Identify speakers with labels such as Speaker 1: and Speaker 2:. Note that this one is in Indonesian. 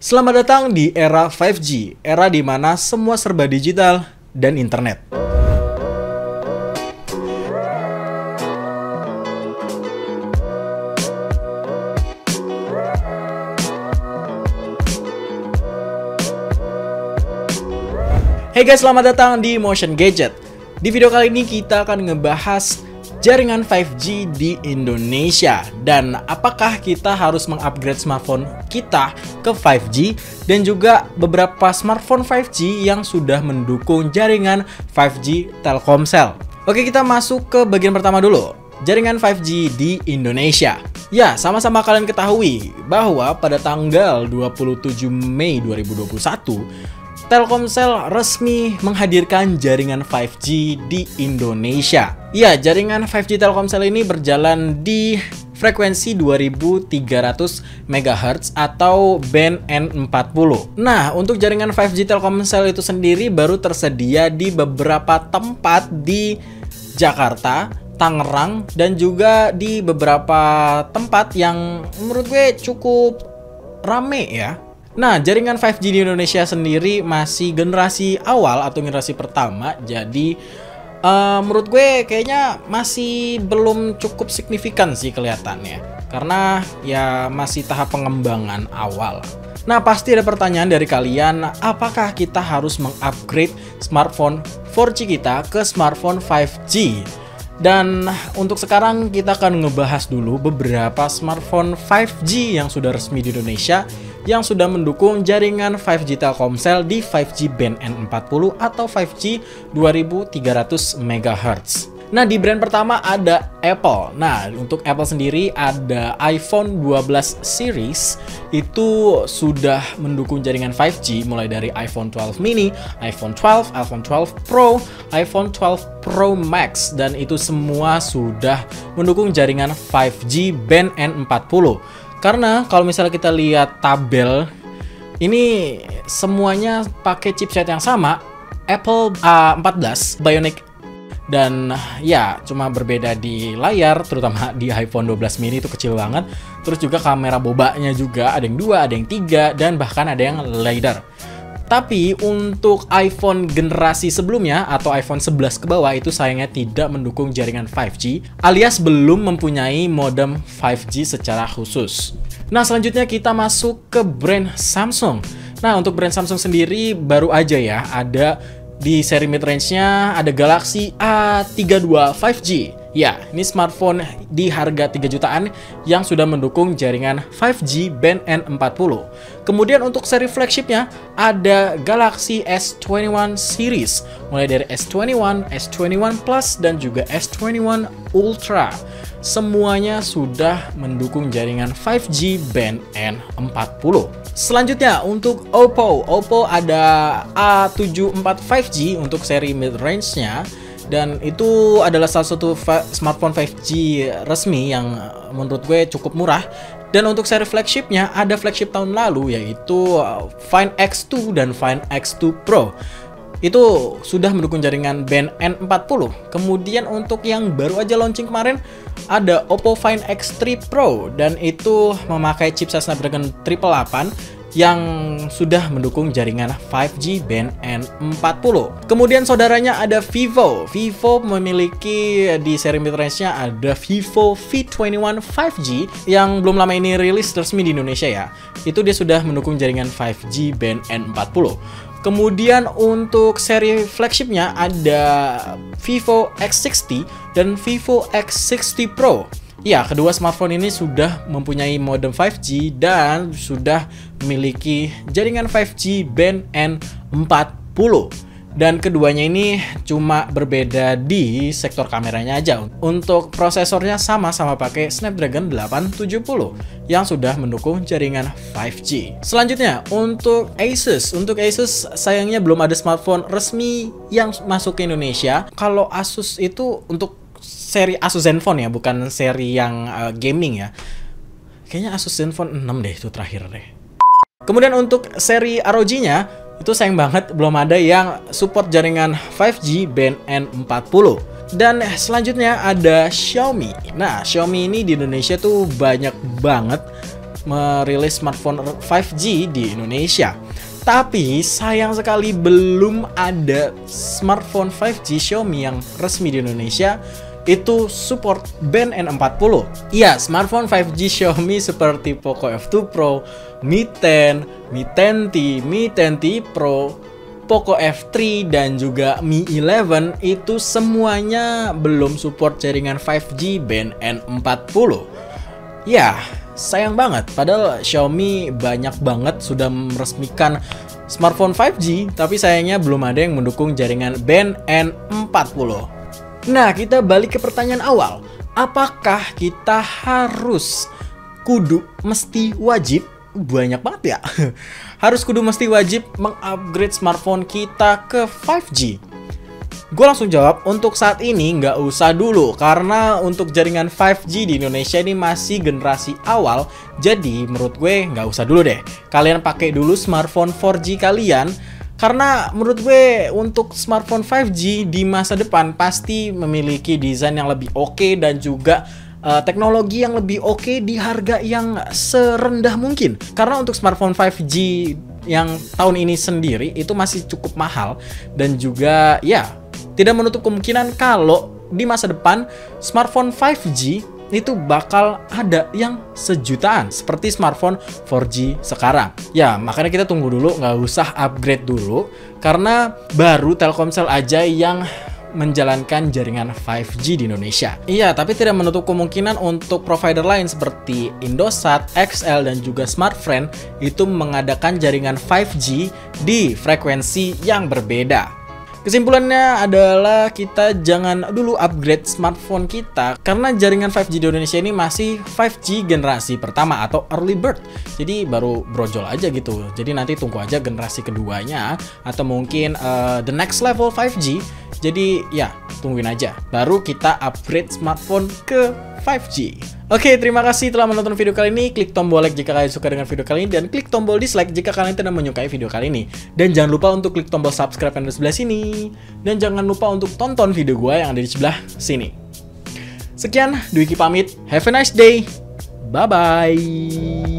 Speaker 1: Selamat datang di era 5G, era di mana semua serba digital dan internet. Hey guys, selamat datang di Motion Gadget. Di video kali ini kita akan ngebahas jaringan 5G di Indonesia dan apakah kita harus mengupgrade smartphone kita ke 5G dan juga beberapa smartphone 5G yang sudah mendukung jaringan 5G Telkomsel. Oke, kita masuk ke bagian pertama dulu. Jaringan 5G di Indonesia. Ya, sama-sama kalian ketahui bahwa pada tanggal 27 Mei 2021 Telkomsel resmi menghadirkan jaringan 5G di Indonesia. Ya, jaringan 5G Telkomsel ini berjalan di frekuensi 2300 MHz atau band N40. Nah, untuk jaringan 5G Telkomsel itu sendiri baru tersedia di beberapa tempat di Jakarta, Tangerang, dan juga di beberapa tempat yang menurut gue cukup rame ya. Nah, jaringan 5G di Indonesia sendiri masih generasi awal atau generasi pertama. Jadi, menurut gue kayaknya masih belum cukup signifikan sih kelihatannya. Karena ya masih tahap pengembangan awal. Nah, pasti ada pertanyaan dari kalian, apakah kita harus mengupgrade smartphone 4G kita ke smartphone 5G? Dan untuk sekarang kita akan ngebahas dulu beberapa smartphone 5G yang sudah resmi di Indonesia yang sudah mendukung jaringan 5G Telkomsel di 5G band N40 atau 5G 2300 MHz. Nah, di brand pertama ada Apple. Nah, untuk Apple sendiri ada iPhone 12 series itu sudah mendukung jaringan 5G mulai dari iPhone 12 mini, iPhone 12, iPhone 12 Pro, iPhone 12 Pro Max, dan itu semua sudah mendukung jaringan 5G band N40. Karena kalau misalnya kita lihat tabel ini semuanya pakai chipset yang sama, Apple A14 Bionic, dan ya cuma berbeda di layar, terutama di iPhone 12 mini itu kecil banget. Terus juga kamera bobanya juga ada yang 2, ada yang 3, dan bahkan ada yang LiDAR. Tapi untuk iPhone generasi sebelumnya atau iPhone 11 ke bawah itu sayangnya tidak mendukung jaringan 5G alias belum mempunyai modem 5G secara khusus. Nah, selanjutnya kita masuk ke brand Samsung. Nah, untuk brand Samsung sendiri baru aja ya ada di seri mid-range-nya ada Galaxy A32 5G. Ya, ini smartphone di harga 3 jutaan yang sudah mendukung jaringan 5G band N40. Kemudian untuk seri flagship-nya ada Galaxy S21 series, mulai dari S21, S21 Plus, dan juga S21 Ultra. Semuanya sudah mendukung jaringan 5G band N40. Selanjutnya untuk Oppo ada A74 5G untuk seri mid-range-nya. Dan itu adalah salah satu smartphone 5G resmi yang menurut gue cukup murah. Dan untuk seri flagshipnya ada flagship tahun lalu yaitu Find X2 dan Find X2 Pro. Itu sudah mendukung jaringan band N40. Kemudian untuk yang baru aja launching kemarin ada Oppo Find X3 Pro dan itu memakai chipset Snapdragon 888 yang sudah mendukung jaringan 5G band N40. Kemudian saudaranya ada Vivo. Vivo memiliki di seri mid-range-nya ada Vivo V21 5G yang belum lama ini rilis resmi di Indonesia ya. Itu dia sudah mendukung jaringan 5G band N40. Kemudian untuk seri flagshipnya ada Vivo X60 dan Vivo X60 Pro. Ya, kedua smartphone ini sudah mempunyai modem 5G dan sudah memiliki jaringan 5G band N40. Dan keduanya ini cuma berbeda di sektor kameranya aja. Untuk prosesornya sama-sama pakai Snapdragon 870 yang sudah mendukung jaringan 5G. Selanjutnya untuk Asus. Untuk Asus sayangnya belum ada smartphone resmi yang masuk ke Indonesia. Kalau Asus itu untuk seri Asus Zenfone ya, bukan seri yang gaming ya. Kayaknya Asus Zenfone 6 deh itu terakhir deh. Kemudian untuk seri ROG-nya itu sayang banget belum ada yang support jaringan 5G band N40. Dan selanjutnya ada Xiaomi. Nah, Xiaomi ini di Indonesia tuh banyak banget merilis smartphone 5G di Indonesia. Tapi sayang sekali belum ada smartphone 5G Xiaomi yang resmi di Indonesia itu support band N40. Iya, smartphone 5G Xiaomi seperti Poco F2 Pro, Mi 10, Mi 10T, Mi 10T Pro, Poco F3 dan juga Mi 11 itu semuanya belum support jaringan 5G band N40. Ya, sayang banget, padahal Xiaomi banyak banget sudah meresmikan smartphone 5G, tapi sayangnya belum ada yang mendukung jaringan band N40. Nah, kita balik ke pertanyaan awal. Apakah kita harus mesti wajib? Banyak banget ya. Harus mesti wajib mengupgrade smartphone kita ke 5G? Gue langsung jawab, untuk saat ini nggak usah dulu, karena untuk jaringan 5G di Indonesia ini masih generasi awal, jadi menurut gue nggak usah dulu deh. Kalian pakai dulu smartphone 4G kalian, karena menurut gue untuk smartphone 5G di masa depan pasti memiliki desain yang lebih oke dan juga teknologi yang lebih oke di harga yang serendah mungkin. Karena untuk smartphone 5G yang tahun ini sendiri itu masih cukup mahal, dan juga ya tidak menutup kemungkinan kalau di masa depan smartphone 5G itu bakal ada yang sejutaan seperti smartphone 4G sekarang. Ya, makanya kita tunggu dulu, nggak usah upgrade dulu, karena baru Telkomsel aja yang menjalankan jaringan 5G di Indonesia. Iya, tapi tidak menutup kemungkinan untuk provider lain seperti Indosat, XL, dan juga Smartfren itu mengadakan jaringan 5G di frekuensi yang berbeda. Kesimpulannya adalah kita jangan dulu upgrade smartphone kita, karena jaringan 5G di Indonesia ini masih 5G generasi pertama atau early bird. Jadi baru brojol aja gitu. Jadi nanti tunggu aja generasi keduanya atau mungkin the next level 5G. Jadi ya, tungguin aja. Baru kita upgrade smartphone ke 5G. Oke, terima kasih telah menonton video kali ini. Klik tombol like jika kalian suka dengan video kali ini, dan klik tombol dislike jika kalian tidak menyukai video kali ini. Dan jangan lupa untuk klik tombol subscribe yang ada di sebelah sini. Dan jangan lupa untuk tonton video gue yang ada di sebelah sini. Sekian, Dwiki pamit. Have a nice day. Bye-bye.